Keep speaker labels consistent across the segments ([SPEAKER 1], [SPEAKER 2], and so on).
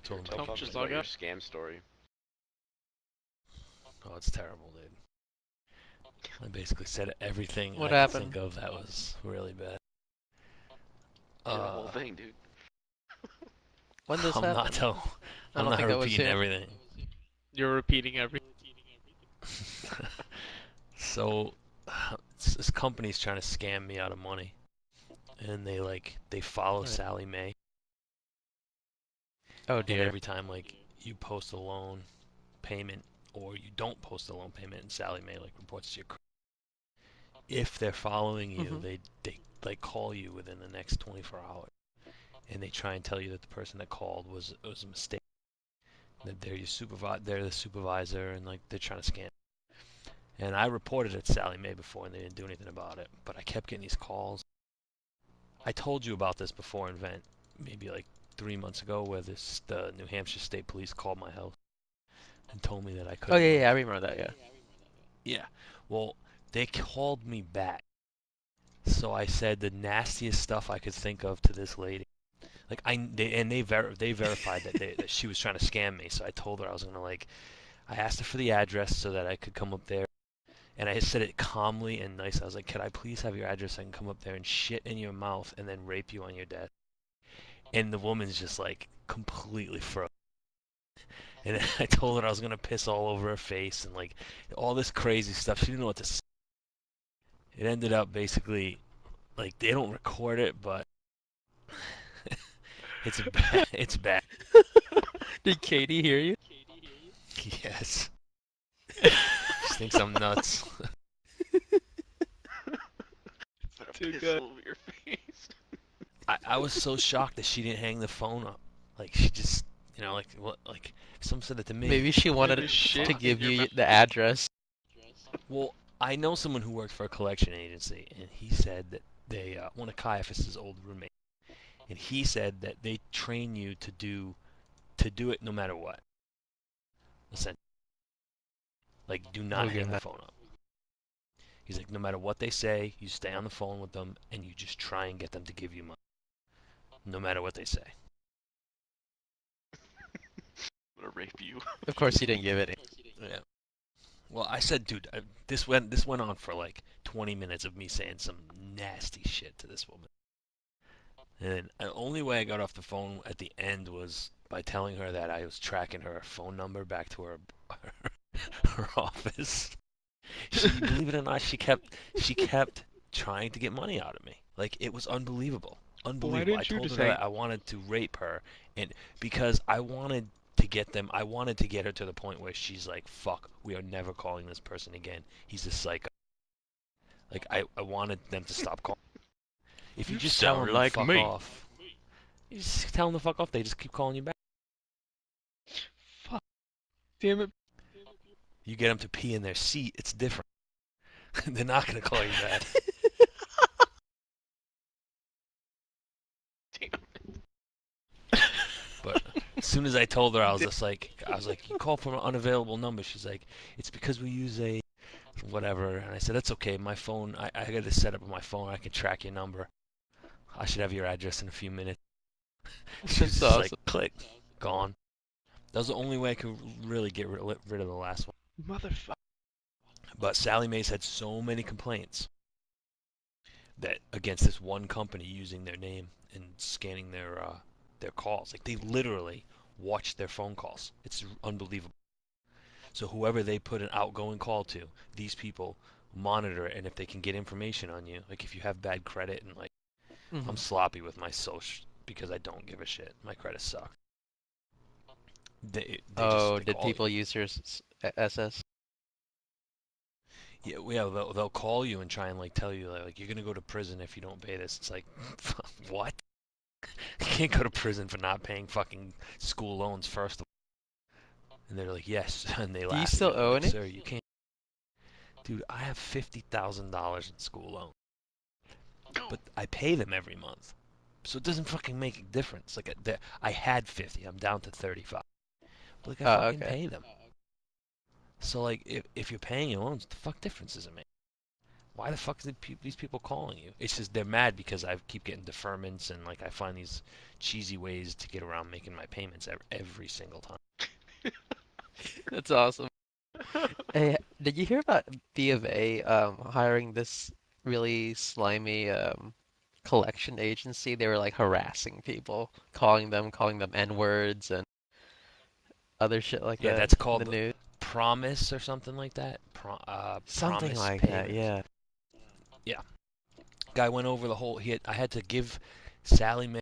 [SPEAKER 1] Told him
[SPEAKER 2] Tell
[SPEAKER 1] about
[SPEAKER 2] me
[SPEAKER 3] Just
[SPEAKER 2] about
[SPEAKER 3] log
[SPEAKER 2] your
[SPEAKER 3] out.
[SPEAKER 2] scam story.
[SPEAKER 1] Oh, it's terrible, dude. I basically said everything
[SPEAKER 3] What
[SPEAKER 1] I could
[SPEAKER 3] happened?
[SPEAKER 1] think of that was really bad.
[SPEAKER 2] Say the whole thing, dude.
[SPEAKER 3] When this
[SPEAKER 1] I'm not
[SPEAKER 3] happened?
[SPEAKER 1] telling.
[SPEAKER 3] I
[SPEAKER 1] I'm
[SPEAKER 3] don't
[SPEAKER 1] not
[SPEAKER 3] think I was
[SPEAKER 1] repeating
[SPEAKER 3] here.
[SPEAKER 1] everything.
[SPEAKER 3] You're repeating every.
[SPEAKER 1] So, this company's trying to scam me out of money, and they follow
[SPEAKER 3] Right.
[SPEAKER 1] Sally Mae,
[SPEAKER 3] Oh
[SPEAKER 1] and
[SPEAKER 3] dear.
[SPEAKER 1] every time you post a loan payment or you don't post a loan payment, and Sally Mae reports to your if they're following you,
[SPEAKER 3] Mhm.
[SPEAKER 1] they call you within the next 24 hours, and they try and tell you that the person that called was a mistake. That they're the supervisor, and they're trying to scam. And I reported it to Sally Mae before, and they didn't do anything about it. But I kept getting these calls. I told you about this before in Vent, maybe 3 months ago, where the New Hampshire State Police called my house and told me that I
[SPEAKER 3] Oh
[SPEAKER 1] couldn't
[SPEAKER 3] yeah,
[SPEAKER 1] move.
[SPEAKER 3] yeah, I remember that. Yeah.
[SPEAKER 1] Yeah. Well, they called me back. So I said the nastiest stuff I could think of to this lady. They verified that she was trying to scam me. So I told her I was gonna I asked her for the address so that I could come up there, and I said it calmly and nice. I was like, "Could I please have your address? I can come up there and shit in your mouth and then rape you on your desk." And the woman's just completely froze. And I told her I was gonna piss all over her face and all this crazy stuff. She didn't know what to say. It ended up basically they don't record it, but it's bad. It's bad.
[SPEAKER 3] Did Katie hear you?
[SPEAKER 1] Yes. She thinks I'm nuts.
[SPEAKER 2] Put a
[SPEAKER 3] Too
[SPEAKER 2] piss
[SPEAKER 3] good.
[SPEAKER 2] all over your face.
[SPEAKER 1] I was so shocked that she didn't hang the phone up. She just, what, someone said it to me.
[SPEAKER 3] Maybe she wanted
[SPEAKER 2] Maybe shit
[SPEAKER 3] to
[SPEAKER 2] in
[SPEAKER 3] give
[SPEAKER 2] your
[SPEAKER 3] you
[SPEAKER 2] mouth.
[SPEAKER 3] the address.
[SPEAKER 1] Well, I know someone who worked for a collection agency, and he said that one of Caiaphas's old roommates, and he said that they train you to do it no matter what. Essentially, do not
[SPEAKER 3] Oh
[SPEAKER 1] hang the
[SPEAKER 3] god.
[SPEAKER 1] phone up. He's like, no matter what they say, you stay on the phone with them, and you just try and get them to give you money, no matter what they say.
[SPEAKER 2] I'm gonna rape you.
[SPEAKER 3] Of course he didn't give it.
[SPEAKER 1] Yeah. Well, I said, dude, this went on for 20 minutes of me saying some nasty shit to this woman. And the only way I got off the phone at the end was by telling her that I was tracking her phone number back to her office. Believe it or not, she kept trying to get money out of me. It was unbelievable.
[SPEAKER 2] Why
[SPEAKER 1] Unbelievable. I
[SPEAKER 2] didn't you
[SPEAKER 1] told
[SPEAKER 2] just
[SPEAKER 1] her that
[SPEAKER 2] hang?
[SPEAKER 1] I wanted to rape her, and because I wanted to get her to the point where she's like, fuck, we are never calling this person again. He's a psycho. I wanted them to stop calling. If you
[SPEAKER 2] You
[SPEAKER 1] just tell
[SPEAKER 2] sound
[SPEAKER 1] them to
[SPEAKER 2] like
[SPEAKER 1] fuck
[SPEAKER 2] me.
[SPEAKER 1] off, you just tell them to fuck off, they just keep calling you back.
[SPEAKER 2] Fuck. Damn it.
[SPEAKER 1] You get them to pee in their seat, it's different. They're not going to call you back.
[SPEAKER 2] Damn.
[SPEAKER 1] But as soon as I told her, I was like, you call from an unavailable number. She's like, it's because we use a whatever. And I said, that's okay. My phone, I got to set up on my phone. I can track your number. I should have your address in a few minutes. She's
[SPEAKER 3] That's
[SPEAKER 1] just like,
[SPEAKER 3] awesome.
[SPEAKER 1] click, gone. That was the only way I could really get rid of the last one.
[SPEAKER 2] Motherfucker.
[SPEAKER 1] But Sally Mae's had so many complaints that against this one company using their name and scanning their calls. They literally watch their phone calls. It's unbelievable. So whoever they put an outgoing call to, these people monitor it, and if they can get information on you, if you have bad credit and I'm
[SPEAKER 3] Mhm.
[SPEAKER 1] sloppy with my social because I don't give a shit. My credit sucks.
[SPEAKER 3] Oh,
[SPEAKER 1] They
[SPEAKER 3] did
[SPEAKER 1] call you.
[SPEAKER 3] people use your SS?
[SPEAKER 1] Yeah, they'll call you and try and tell you you're gonna go to prison if you don't pay this. It's like, what? You can't go to prison for not paying fucking school loans first of all. And they're like, yes, and they
[SPEAKER 3] Do you
[SPEAKER 1] laugh at
[SPEAKER 3] still
[SPEAKER 1] me. They're
[SPEAKER 3] owe
[SPEAKER 1] like,
[SPEAKER 3] any?
[SPEAKER 1] sir, you can't. Dude, I have $50,000 in school loans, but I pay them every month, so it doesn't fucking make a difference. I had 50, I'm down to 35, but I
[SPEAKER 3] Oh,
[SPEAKER 1] fucking
[SPEAKER 3] okay.
[SPEAKER 1] pay them. So if you're paying your loans, what the fuck difference does it make? Why the fuck is these people calling you? It's just they're mad because I keep getting deferments and like I find these cheesy ways to get around making my payments every single time.
[SPEAKER 3] That's awesome. Hey, did you hear about B of A hiring this really slimy collection agency? They were like harassing people, calling them N-words and other shit like
[SPEAKER 1] Yeah,
[SPEAKER 3] that
[SPEAKER 1] that's
[SPEAKER 3] in the
[SPEAKER 1] called
[SPEAKER 3] news.
[SPEAKER 1] promise or something like that.
[SPEAKER 3] Something
[SPEAKER 1] Promise
[SPEAKER 3] like that,
[SPEAKER 1] payments.
[SPEAKER 3] yeah.
[SPEAKER 1] Yeah, guy went over the whole. I had to give Sally Mae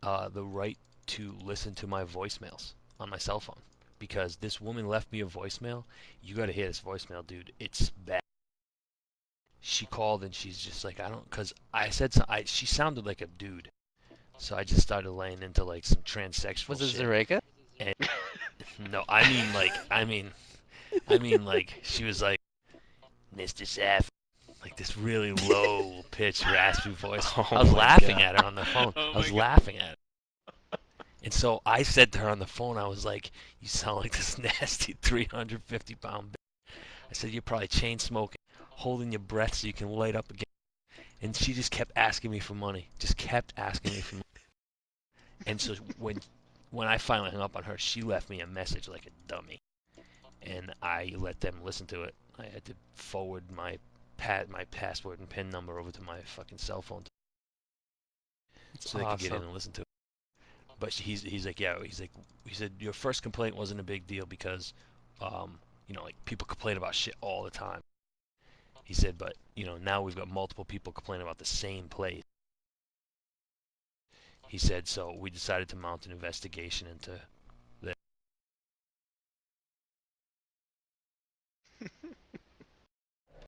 [SPEAKER 1] the right to listen to my voicemails on my cell phone because this woman left me a voicemail. You got to hear this voicemail, dude. It's bad. She called and she's just like, I don't, cause I said so, she sounded like a dude, so I just started laying into like some transsexual
[SPEAKER 3] Was it
[SPEAKER 1] shit.
[SPEAKER 3] Zareka?
[SPEAKER 1] And no, I mean like she was like, Mr. Saff, like this really low pitched raspy voice. I
[SPEAKER 3] Oh
[SPEAKER 1] was
[SPEAKER 3] my
[SPEAKER 1] laughing
[SPEAKER 3] God.
[SPEAKER 1] at her on the phone.
[SPEAKER 2] Oh
[SPEAKER 1] I
[SPEAKER 2] my
[SPEAKER 1] was
[SPEAKER 2] god.
[SPEAKER 1] laughing at her. And so I said to her on the phone, I was like, you sound like this nasty 350-pound bitch. I said, you're probably chain smoking, holding your breath so you can light up again. And she just kept asking me for money. Just kept asking me for money. And so when I finally hung up on her, she left me a message like a dummy. And I let them listen to it. I had to forward my password and PIN number over to my fucking cell phone
[SPEAKER 3] It's
[SPEAKER 1] so they could get in
[SPEAKER 3] awesome.
[SPEAKER 1] and listen to it. But he's like, yeah, he said your first complaint wasn't a big deal because, like people complain about shit all the time. He said, but now we've got multiple people complaining about the same place. He said, so we decided to mount an investigation into